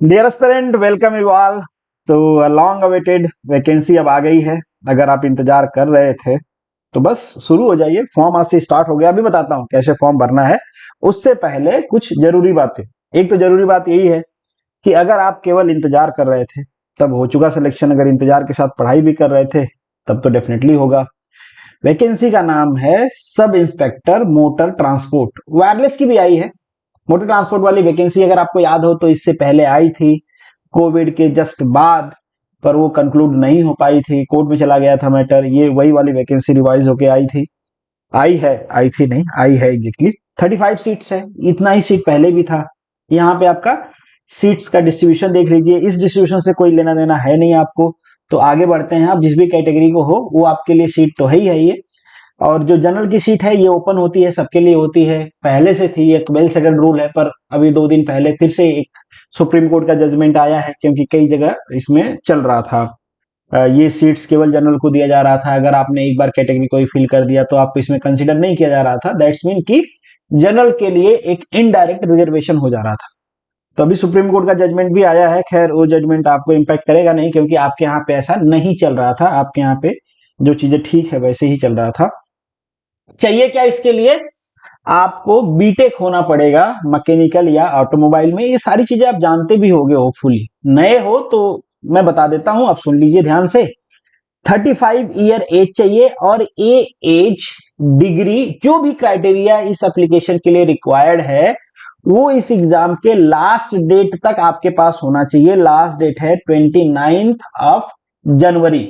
Dear aspirant, welcome you all to long awaited vacancy अब आ गई है। अगर आप इंतजार कर रहे थे तो बस शुरू हो जाइए। फॉर्म आज से स्टार्ट हो गया। अभी बताता हूँ कैसे फॉर्म भरना है। उससे पहले कुछ जरूरी बातें। एक तो जरूरी बात यही है कि अगर आप केवल इंतजार कर रहे थे तब हो चुका सिलेक्शन। अगर इंतजार के साथ पढ़ाई भी कर रहे थे तब तो डेफिनेटली होगा। वैकेंसी का नाम है sub inspector motor transport. Wireless की भी आई है। मोटर ट्रांसपोर्ट वाली वैकेंसी अगर आपको याद हो तो इससे पहले आई थी, कोविड के जस्ट बाद, पर वो कंक्लूड नहीं हो पाई थी, कोर्ट में चला गया था मैटर। ये वही वाली वैकेंसी रिवाइज होके आई थी। आई है, आई थी नहीं, आई है एग्जैक्टली। 35 सीट्स है, इतना ही सीट पहले भी था। यहाँ पे आपका सीट्स का डिस्ट्रीब्यूशन देख लीजिए। इस डिस्ट्रीब्यूशन से कोई लेना देना है नहीं आपको। तो आगे बढ़ते हैं। आप जिस भी कैटेगरी को हो वो आपके लिए सीट तो है ही है ये। और जो जनरल की सीट है ये ओपन होती है, सबके लिए होती है। पहले से थी, एक वेल सेटल्ड रूल है, पर अभी 2 दिन पहले फिर से एक सुप्रीम कोर्ट का जजमेंट आया है, क्योंकि कई जगह इसमें चल रहा था। ये सीट्स केवल जनरल को दिया जा रहा था। अगर आपने एक बार कैटेगरी को ही फिल कर दिया तो आपको इसमें कंसिडर नहीं किया जा रहा था। दैट्स मीन कि जनरल के लिए एक इनडायरेक्ट रिजर्वेशन हो जा रहा था। तो अभी सुप्रीम कोर्ट का जजमेंट भी आया है। खैर वो जजमेंट आपको इम्पैक्ट करेगा नहीं, क्योंकि आपके यहाँ पे ऐसा नहीं चल रहा था। आपके यहाँ पे जो चीजें ठीक है वैसे ही चल रहा था। चाहिए क्या इसके लिए? आपको बीटेक होना पड़ेगा मैकेनिकल या ऑटोमोबाइल में। ये सारी चीजें आप जानते भी होंगे होपफुली। नए हो तो मैं बता देता हूं, आप सुन लीजिए ध्यान से। 35 ईयर एज चाहिए, और ये एज, डिग्री, जो भी क्राइटेरिया इस एप्लीकेशन के लिए रिक्वायर्ड है वो इस एग्जाम के लास्ट डेट तक आपके पास होना चाहिए। लास्ट डेट है 29 जनवरी।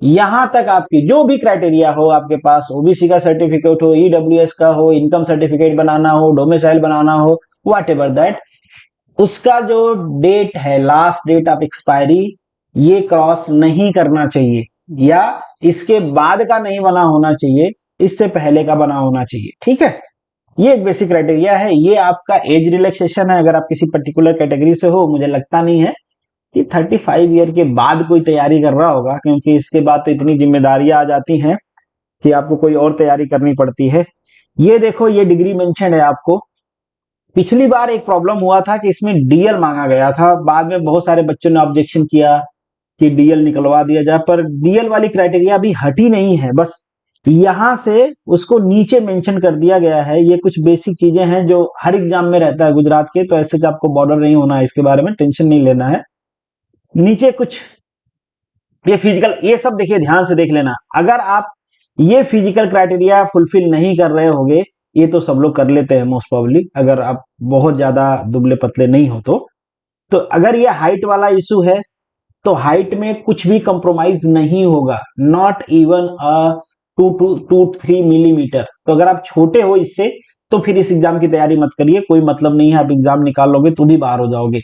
यहां तक आपकी जो भी क्राइटेरिया हो आपके पास, ओबीसी का सर्टिफिकेट हो, ईडब्ल्यूएस का हो, इनकम सर्टिफिकेट बनाना हो, डोमिसाइल बनाना हो, व्हाट एवर दैट, उसका जो डेट है, लास्ट डेट ऑफ एक्सपायरी, ये क्रॉस नहीं करना चाहिए, या इसके बाद का नहीं बना होना चाहिए, इससे पहले का बना होना चाहिए। ठीक है, ये एक बेसिक क्राइटेरिया है। ये आपका एज रिलैक्सेशन है। अगर आप किसी पर्टिकुलर कैटेगरी से हो, मुझे लगता नहीं है कि 35 ईयर के बाद कोई तैयारी कर रहा होगा, क्योंकि इसके बाद तो इतनी जिम्मेदारियां आ जाती हैं कि आपको कोई और तैयारी करनी पड़ती है। ये देखो, ये डिग्री मेंशन है आपको। पिछली बार एक प्रॉब्लम हुआ था कि इसमें डीएल मांगा गया था। बाद में बहुत सारे बच्चों ने ऑब्जेक्शन किया कि डीएल निकलवा दिया जाए, पर डीएल वाली क्राइटेरिया अभी हटी नहीं है। बस यहां से उसको नीचे मेंशन कर दिया गया है। ये कुछ बेसिक चीजें हैं जो हर एग्जाम में रहता है गुजरात के, तो ऐसे आपको बॉर्डर नहीं होना है, इसके बारे में टेंशन नहीं लेना है। नीचे कुछ ये फिजिकल, ये सब देखिए ध्यान से देख लेना। अगर आप ये फिजिकल क्राइटेरिया फुलफिल नहीं कर रहे होगे, ये तो सब लोग कर लेते हैं मोस्ट प्रोबेबली, अगर आप बहुत ज्यादा दुबले पतले नहीं हो तो अगर ये हाइट वाला इशू है तो हाइट में कुछ भी कंप्रोमाइज नहीं होगा, not even a 2 to 3 millimetre. तो अगर आप छोटे हो इससे तो फिर इस एग्जाम की तैयारी मत करिए, कोई मतलब नहीं है। आप एग्जाम निकाल लोगे तो भी बाहर हो जाओगे।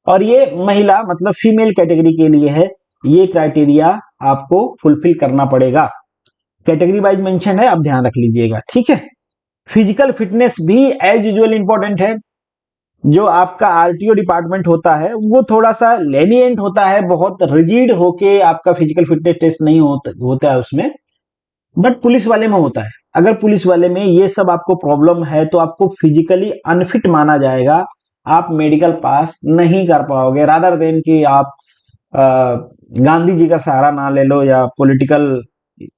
और ये महिला मतलब फीमेल कैटेगरी के लिए है। ये क्राइटेरिया आपको फुलफिल करना पड़ेगा। कैटेगरी वाइज मेंशन है, आप ध्यान रख लीजिएगा। ठीक है, फिजिकल फिटनेस भी एज यूजुअल इंपॉर्टेंट है। जो आपका आरटीओ डिपार्टमेंट होता है वो थोड़ा सा लेनिएंट होता है, बहुत रिजिड होके आपका फिजिकल फिटनेस टेस्ट नहीं होता है उसमें, बट पुलिस वाले में होता है। अगर पुलिस वाले में ये सब आपको प्रॉब्लम है तो आपको फिजिकली अनफिट माना जाएगा, आप मेडिकल पास नहीं कर पाओगे। रादर देन कि आप गांधी जी का सहारा ना ले लो या पॉलिटिकल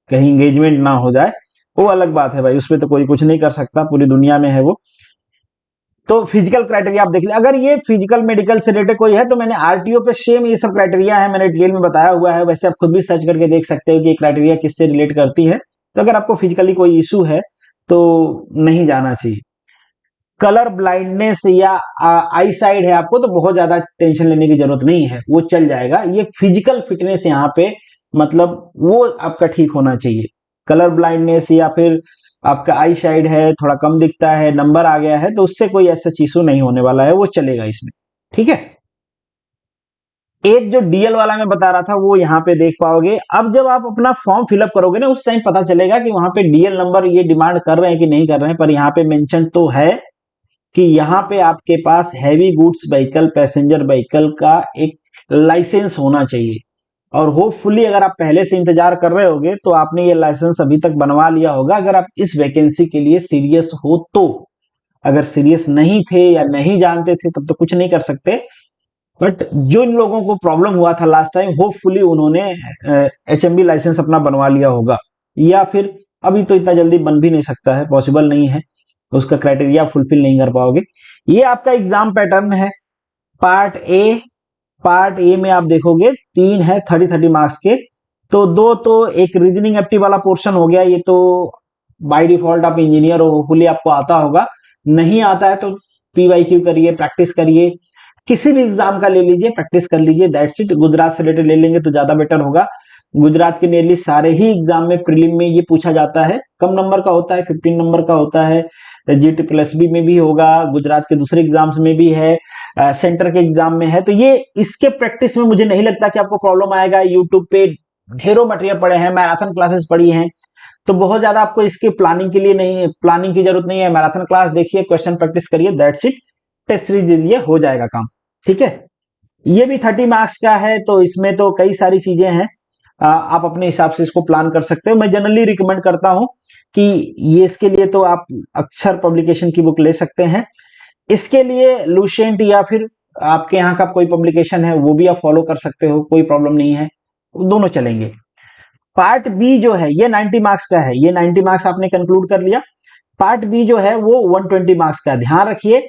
कहीं एंगेजमेंट ना हो जाए, वो अलग बात है भाई, उसमें तो कोई कुछ नहीं कर सकता, पूरी दुनिया में है वो। तो फिजिकल क्राइटेरिया आप देख लें। अगर ये फिजिकल मेडिकल से रिलेटेड कोई है तो मैंने आरटीओ पे सेम ये सब क्राइटेरिया है, मैंने डिटेल में बताया हुआ है। वैसे आप खुद भी सर्च करके देख सकते हो कि ये क्राइटेरिया किससे रिलेट करती है। तो अगर आपको फिजिकली कोई इशू है तो नहीं जाना चाहिए। कलर ब्लाइंडनेस या आई साइड है आपको तो बहुत ज्यादा टेंशन लेने की जरूरत नहीं है, वो चल जाएगा। ये फिजिकल फिटनेस यहाँ पे मतलब वो आपका ठीक होना चाहिए। कलर ब्लाइंडनेस या फिर आपका आई साइड है, थोड़ा कम दिखता है, नंबर आ गया है, तो उससे कोई ऐसा इशू नहीं होने वाला है, वो चलेगा इसमें। ठीक है, एक जो डीएल वाला मैं बता रहा था वो यहाँ पे देख पाओगे। अब जब आप अपना फॉर्म फिलअप करोगे ना, उस टाइम पता चलेगा कि वहां पे डीएल नंबर ये डिमांड कर रहे हैं कि नहीं कर रहे हैं। पर यहाँ पे मेंशन तो है कि यहाँ पे आपके पास heavy goods vehicle, passenger vehicle का एक लाइसेंस होना चाहिए। और होपफुली अगर आप पहले से इंतजार कर रहे होगे तो आपने ये लाइसेंस अभी तक बनवा लिया होगा, अगर आप इस वैकेंसी के लिए सीरियस हो तो। अगर सीरियस नहीं थे या नहीं जानते थे तब तो कुछ नहीं कर सकते। बट जो इन लोगों को प्रॉब्लम हुआ था लास्ट टाइम, होपफुली उन्होंने HMB लाइसेंस अपना बनवा लिया होगा, या फिर अभी तो इतना जल्दी बन भी नहीं सकता है, पॉसिबल नहीं है, उसका क्राइटेरिया फुलफिल नहीं कर पाओगे। ये आपका एग्जाम पैटर्न है। पार्ट ए में आप देखोगे 3 है 30 मार्क्स के, तो 2 तो एक रीजनिंग एप्टी वाला पोर्शन हो गया, ये तो बाय डिफॉल्ट आप इंजीनियर हो, होपफुली आपको आता होगा। नहीं आता है तो PYQ करिए, प्रैक्टिस करिए, किसी भी एग्जाम का ले लीजिए, प्रैक्टिस कर लीजिए, दैट्स इट। गुजरात से रिलेटेड ले लेंगे तो ज्यादा बेटर होगा। गुजरात के नियरली सारे ही एग्जाम में प्रीलिम में ये पूछा जाता है, कम नंबर का होता है, 15 नंबर का होता है। GTPLSB में भी होगा, गुजरात के दूसरे एग्जाम्स में भी है, सेंटर के एग्जाम में है। तो ये इसके प्रैक्टिस में मुझे नहीं लगता कि आपको प्रॉब्लम आएगा। यूट्यूब पे ढेरों मटेरियल पड़े हैं, मैराथन क्लासेस पड़ी हैं, तो बहुत ज्यादा आपको इसकी प्लानिंग के लिए नहीं, प्लानिंग की जरूरत नहीं है। मैराथन क्लास देखिए, क्वेश्चन प्रैक्टिस करिए, दैट्स इट। टेस्ट सीरीज दीजिए, हो जाएगा काम, ठीक है। ये भी 30 मार्क्स का है, तो इसमें तो कई सारी चीजें हैं, आप अपने हिसाब से इसको प्लान कर सकते हो। मैं जनरली रिकमेंड करता हूं कि ये इसके लिए तो आप अक्षर पब्लिकेशन की बुक ले सकते हैं। इसके लिए लूसेंट या फिर आपके यहाँ का कोई पब्लिकेशन है वो भी आप फॉलो कर सकते हो, कोई प्रॉब्लम नहीं है, दोनों चलेंगे। पार्ट बी जो है ये 90 मार्क्स का है, ये 90 मार्क्स आपने कंक्लूड कर लिया। पार्ट बी जो है वो 120 मार्क्स का। ध्यान रखिए,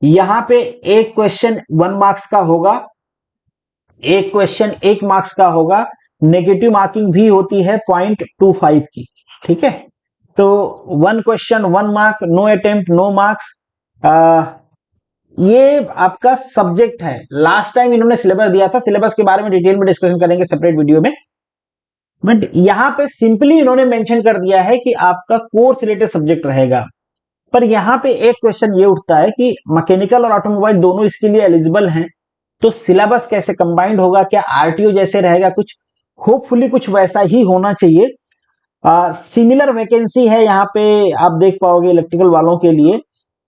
यहां पे एक क्वेश्चन 1 मार्क्स का होगा, एक क्वेश्चन 1 मार्क्स का होगा, नेगेटिव मार्किंग भी होती है 0.25 की, ठीक है। तो 1 question 1 mark, no attempt no marks. ये आपका सब्जेक्ट है। लास्ट टाइम इन्होंने सिलेबस दिया था, सिलेबस के बारे में डिटेल में डिस्कशन करेंगे सेपरेट वीडियो में, बट यहां पे सिंपली इन्होंने मेंशन कर दिया है कि आपका कोर्स रिलेटेड सब्जेक्ट रहेगा। पर यहां पे एक क्वेश्चन ये उठता है कि मैकेनिकल और ऑटोमोबाइल दोनों इसके लिए एलिजिबल हैं, तो सिलेबस कैसे कंबाइंड होगा, क्या RTO जैसे रहेगा, कुछ होपफुली कुछ वैसा ही होना चाहिए। सिमिलर वैकेंसी है यहाँ पे, आप देख पाओगे इलेक्ट्रिकल वालों के लिए।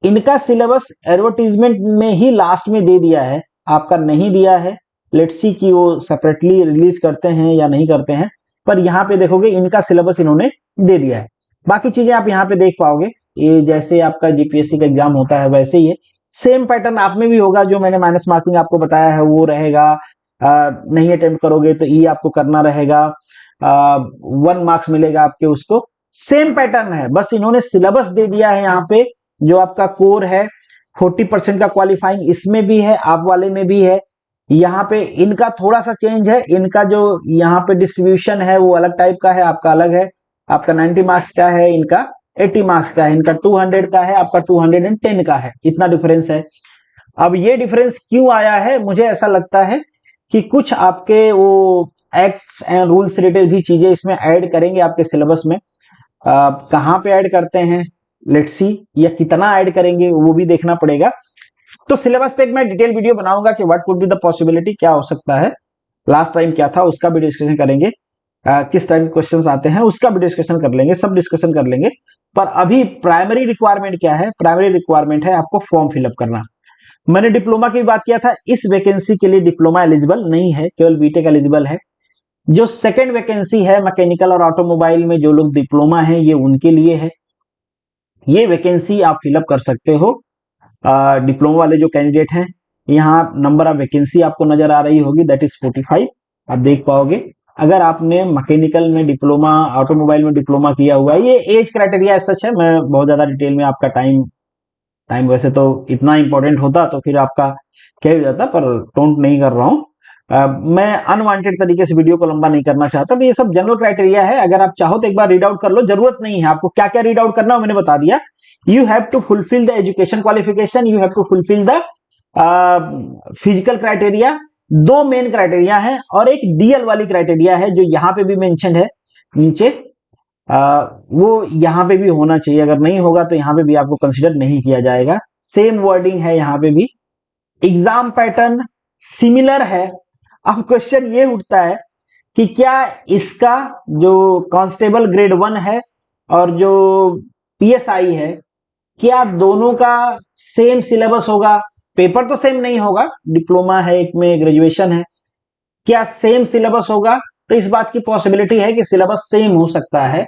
इनका सिलेबस एडवर्टीजमेंट में ही लास्ट में दे दिया है, आपका नहीं दिया है। लेट्स सी कि वो सेपरेटली रिलीज करते हैं या नहीं करते हैं, पर यहाँ पे देखोगे इनका सिलेबस इन्होंने दे दिया है। बाकी चीजें आप यहाँ पे देख पाओगे, ये जैसे आपका GPSC का एग्जाम होता है वैसे ही है, सेम पैटर्न आप में भी होगा। जो मैंने माइनस मार्किंग आपको बताया है वो रहेगा। नहीं अटेम्प्ट करोगे तो ई आपको करना रहेगा, 1 मार्क्स मिलेगा आपके उसको। सेम पैटर्न है, बस इन्होंने सिलेबस दे दिया है यहाँ पे। जो आपका कोर है 40% का क्वालिफाइंग इसमें भी है, आप वाले में भी है। यहाँ पे इनका थोड़ा सा चेंज है, इनका जो यहाँ पे डिस्ट्रीब्यूशन है वो अलग टाइप का है, आपका अलग है। आपका 90 मार्क्स का है, इनका 80 मार्क्स का है, इनका 200 का है, आपका 210 का है, इतना डिफरेंस है। अब ये डिफरेंस क्यों आया है, मुझे ऐसा लगता है कि कुछ आपके वो एक्ट्स एंड रूल्स रिलेटेड भी चीजें इसमें ऐड करेंगे आपके सिलेबस में। कहाँ पे ऐड करते हैं लेट्स सी, या कितना ऐड करेंगे वो भी देखना पड़ेगा। तो सिलेबस पे एक मैं डिटेल वीडियो बनाऊंगा कि what could be the possibility, क्या हो सकता है, लास्ट टाइम क्या था उसका भी डिस्कशन करेंगे, किस टाइप के क्वेश्चंस आते हैं उसका भी डिस्कशन कर लेंगे, सब डिस्कशन कर लेंगे। पर अभी प्राइमरी रिक्वायरमेंट क्या है, प्राइमरी रिक्वायरमेंट है आपको फॉर्म फिलअप करना। मैंने डिप्लोमा की बात किया था, इस वैकेंसी के लिए डिप्लोमा एलिजिबल नहीं है, केवल बीटेक एलिजिबल है। जो सेकंड वैकेंसी है मैकेनिकल और ऑटोमोबाइल में जो लोग डिप्लोमा है ये उनके लिए है, ये वैकेंसी आप फिलअप कर सकते हो। डिप्लोमा वाले जो कैंडिडेट हैं, यहाँ नंबर ऑफ वैकेंसी आपको नजर आ रही होगी, दैट इज 45, आप देख पाओगे। अगर आपने मैकेनिकल में डिप्लोमा, ऑटोमोबाइल में डिप्लोमा किया हुआ है, ये एज क्राइटेरिया सच है, मैं बहुत ज्यादा डिटेल में आपका टाइम वैसे तो इतना इंपॉर्टेंट होता तो फिर आपका क्या हो जाता, पर टोंट नहीं कर रहा हूं। मैं अनवांटेड तरीके से वीडियो को लंबा नहीं करना चाहता, तो ये सब जनरल क्राइटेरिया है। अगर आप चाहो तो एक बार रीड आउट कर लो, जरूरत नहीं है आपको क्या क्या रीड आउट करना, मैंने बता दिया। You have to fulfil the education qualification, you have to fulfil the physical criteria, 2 main criteria है, और एक DL वाली क्राइटेरिया है जो यहाँ पे भी मेंशन है नीचे, वो यहाँ पे भी होना चाहिए। अगर नहीं होगा तो यहाँ पे भी आपको कंसिडर नहीं किया जाएगा, सेम वर्डिंग है यहाँ पे भी। एग्जाम पैटर्न सिमिलर है। अब क्वेश्चन ये उठता है कि क्या इसका जो कांस्टेबल ग्रेड 1 है और जो PSI है, क्या दोनों का सेम सिलेबस होगा? पेपर तो सेम नहीं होगा, डिप्लोमा है एक में, ग्रेजुएशन है, क्या सेम सिलेबस होगा? तो इस बात की पॉसिबिलिटी है कि सिलेबस सेम हो सकता है।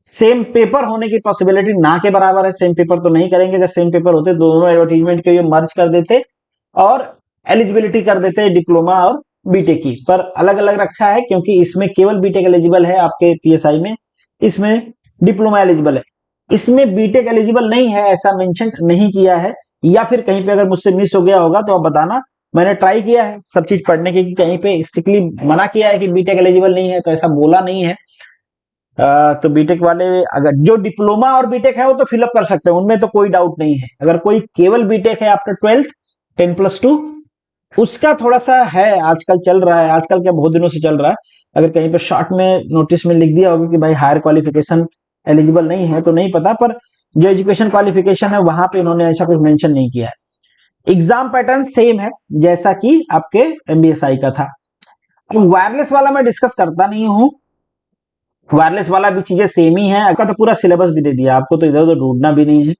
सेम पेपर होने की पॉसिबिलिटी ना के बराबर है, सेम पेपर तो नहीं करेंगे। अगर सेम पेपर होते दोनों एडवर्टीजमेंट के ये मर्ज कर देते और एलिजिबिलिटी कर देते हैं डिप्लोमा और बीटेक की, पर अलग अलग रखा है क्योंकि इसमें केवल बीटेक एलिजिबल है आपके पीएसआई में, इसमें डिप्लोमा एलिजिबल है, इसमें बीटेक एलिजिबल नहीं है ऐसा मेंशन नहीं किया है, या फिर कहीं पे अगर मुझसे मिस हो गया होगा तो आप बताना। मैंने ट्राई किया है सब चीज पढ़ने की, कहीं पे स्ट्रिक्टली मना किया है कि बीटेक एलिजिबल नहीं है, तो ऐसा बोला नहीं है। तो बीटेक वाले अगर जो डिप्लोमा और बीटेक है वो तो फिलअप कर सकते हैं, उनमें तो कोई डाउट नहीं है। अगर कोई केवल बीटेक है आफ्टर 12th 10+2, उसका थोड़ा सा है, आजकल चल रहा है, आजकल क्या बहुत दिनों से चल रहा है, अगर कहीं पर शॉर्ट में नोटिस में लिख दिया होगा कि भाई हायर क्वालिफिकेशन एलिजिबल नहीं है तो नहीं पता, पर जो एजुकेशन क्वालिफिकेशन है वहां पे इन्होंने ऐसा कुछ मेंशन नहीं किया है। एग्जाम पैटर्न सेम है जैसा कि आपके एमबीएसआई का था। अब वायरलेस वाला मैं डिस्कस करता नहीं हूं, वायरलेस वाला भी चीजें सेम ही है, आपका तो पूरा सिलेबस भी दे दिया, आपको तो इधर उधर ढूंढना भी नहीं है,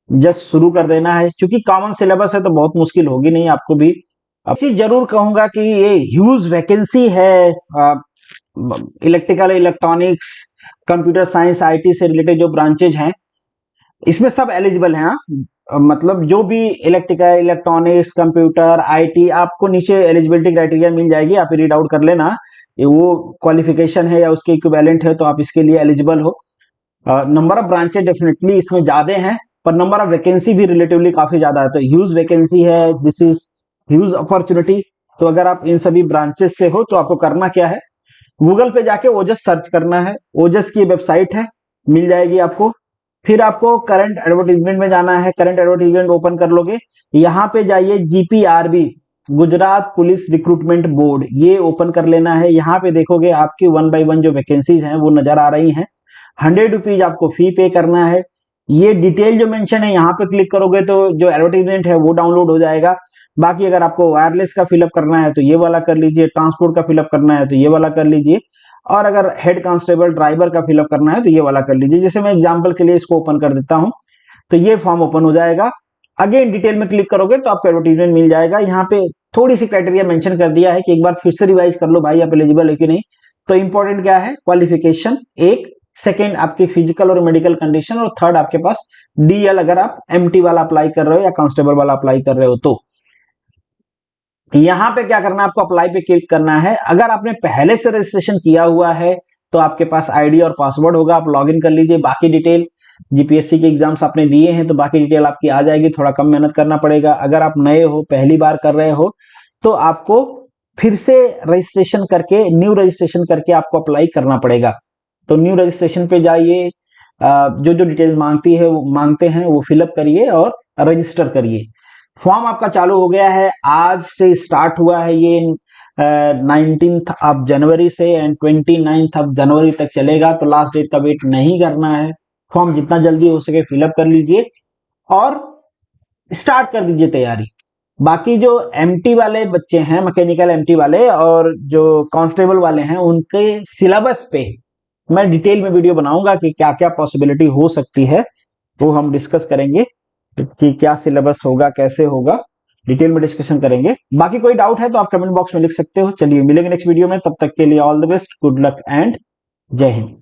जस्ट शुरू कर देना है, क्योंकि कॉमन सिलेबस है तो बहुत मुश्किल होगी नहीं आपको भी। अब चीज जरूर कहूंगा कि ये ह्यूज वैकेंसी है, electrical electronics computer science IT से रिलेटेड जो ब्रांचेज हैं इसमें सब एलिजिबल हैं। मतलब जो भी इलेक्ट्रिकल इलेक्ट्रॉनिक्स कंप्यूटर आईटी, आपको नीचे एलिजिबिलिटी क्राइटेरिया मिल जाएगी, आप रीड आउट कर लेना, ये वो क्वालिफिकेशन है या उसके इक्विवेलेंट है तो आप इसके लिए एलिजिबल हो। नंबर ऑफ ब्रांचेज डेफिनेटली इसमें ज्यादा हैं, पर नंबर ऑफ वैकेंसी भी रिलेटिवली काफी ज्यादा है, तो ह्यूज वैकेंसी है, दिस इज ह्यूज अपॉर्चुनिटी। तो अगर आप इन सभी ब्रांचेस से हो तो आपको करना क्या है, गूगल पे जाके ओजस सर्च करना है, ओजस की वेबसाइट है, मिल जाएगी आपको। फिर आपको करंट एडवर्टीजमेंट में जाना है, करंट एडवर्टीजमेंट ओपन कर लोगे, यहाँ पे जाइए जीपीआरबी गुजरात पुलिस रिक्रूटमेंट बोर्ड, ये ओपन कर लेना है। यहाँ पे देखोगे आपकी 1 by 1 जो वैकेंसीज हैं वो नजर आ रही हैं। 100 रुपीज आपको फी पे करना है। ये डिटेल जो मेंशन है यहाँ पे क्लिक करोगे तो जो एडवर्टीजमेंट है वो डाउनलोड हो जाएगा। बाकी अगर आपको वायरलेस का फिलअप करना है तो ये वाला कर लीजिए, ट्रांसपोर्ट का फिलअप करना है तो ये वाला कर लीजिए, और अगर हेड कांस्टेबल ड्राइवर का फिलअप करना है तो ये वाला कर लीजिए। जैसे मैं एग्जांपल के लिए इसको ओपन कर देता हूं, तो ये फॉर्म ओपन हो जाएगा। अगेन डिटेल में क्लिक करोगे तो आपको एडवर्टीजमेंट मिल जाएगा। यहाँ पे थोड़ी सी क्राइटेरिया मेंशन कर दिया है कि एक बार फिर से रिवाइज कर लो भाई आप एलिजिबल है कि नहीं। तो इंपॉर्टेंट क्या है, क्वालिफिकेशन एक, सेकेंड आपकी फिजिकल और मेडिकल कंडीशन, और थर्ड आपके पास डीएल अगर आप एमटी वाला अप्लाई कर रहे हो या कांस्टेबल वाला अप्लाई कर रहे हो तो। यहां पे क्या करना है, आपको अप्लाई पे क्लिक करना है। अगर आपने पहले से रजिस्ट्रेशन किया हुआ है तो आपके पास आईडी और पासवर्ड होगा, आप लॉगिन कर लीजिए। बाकी डिटेल जीपीएससी के एग्जाम्स आपने दिए हैं तो बाकी डिटेल आपकी आ जाएगी, थोड़ा कम मेहनत करना पड़ेगा। अगर आप नए हो, पहली बार कर रहे हो, तो आपको फिर से रजिस्ट्रेशन करके, न्यू रजिस्ट्रेशन करके आपको अप्लाई करना पड़ेगा। तो न्यू रजिस्ट्रेशन पे जाइए, जो जो डिटेल मांगती है वो मांगते हैं वो फिलअप करिए और रजिस्टर करिए। फॉर्म आपका चालू हो गया है, आज से स्टार्ट हुआ है ये 19th ऑफ जनवरी से एंड 29th ऑफ जनवरी तक चलेगा। तो लास्ट डेट का वेट नहीं करना है, फॉर्म जितना जल्दी हो सके फिलअप कर लीजिए और स्टार्ट कर दीजिए तैयारी। बाकी जो एमटी वाले बच्चे हैं, मैकेनिकल एमटी वाले और जो कांस्टेबल वाले हैं, उनके सिलेबस पे मैं डिटेल में वीडियो बनाऊंगा कि क्या क्या पॉसिबिलिटी हो सकती है, वो हम डिस्कस करेंगे कि क्या सिलेबस होगा, कैसे होगा, डिटेल में डिस्कशन करेंगे। बाकी कोई डाउट है तो आप कमेंट बॉक्स में लिख सकते हो। चलिए मिलेंगे नेक्स्ट वीडियो में, तब तक के लिए all the best, good luck and जय हिंद।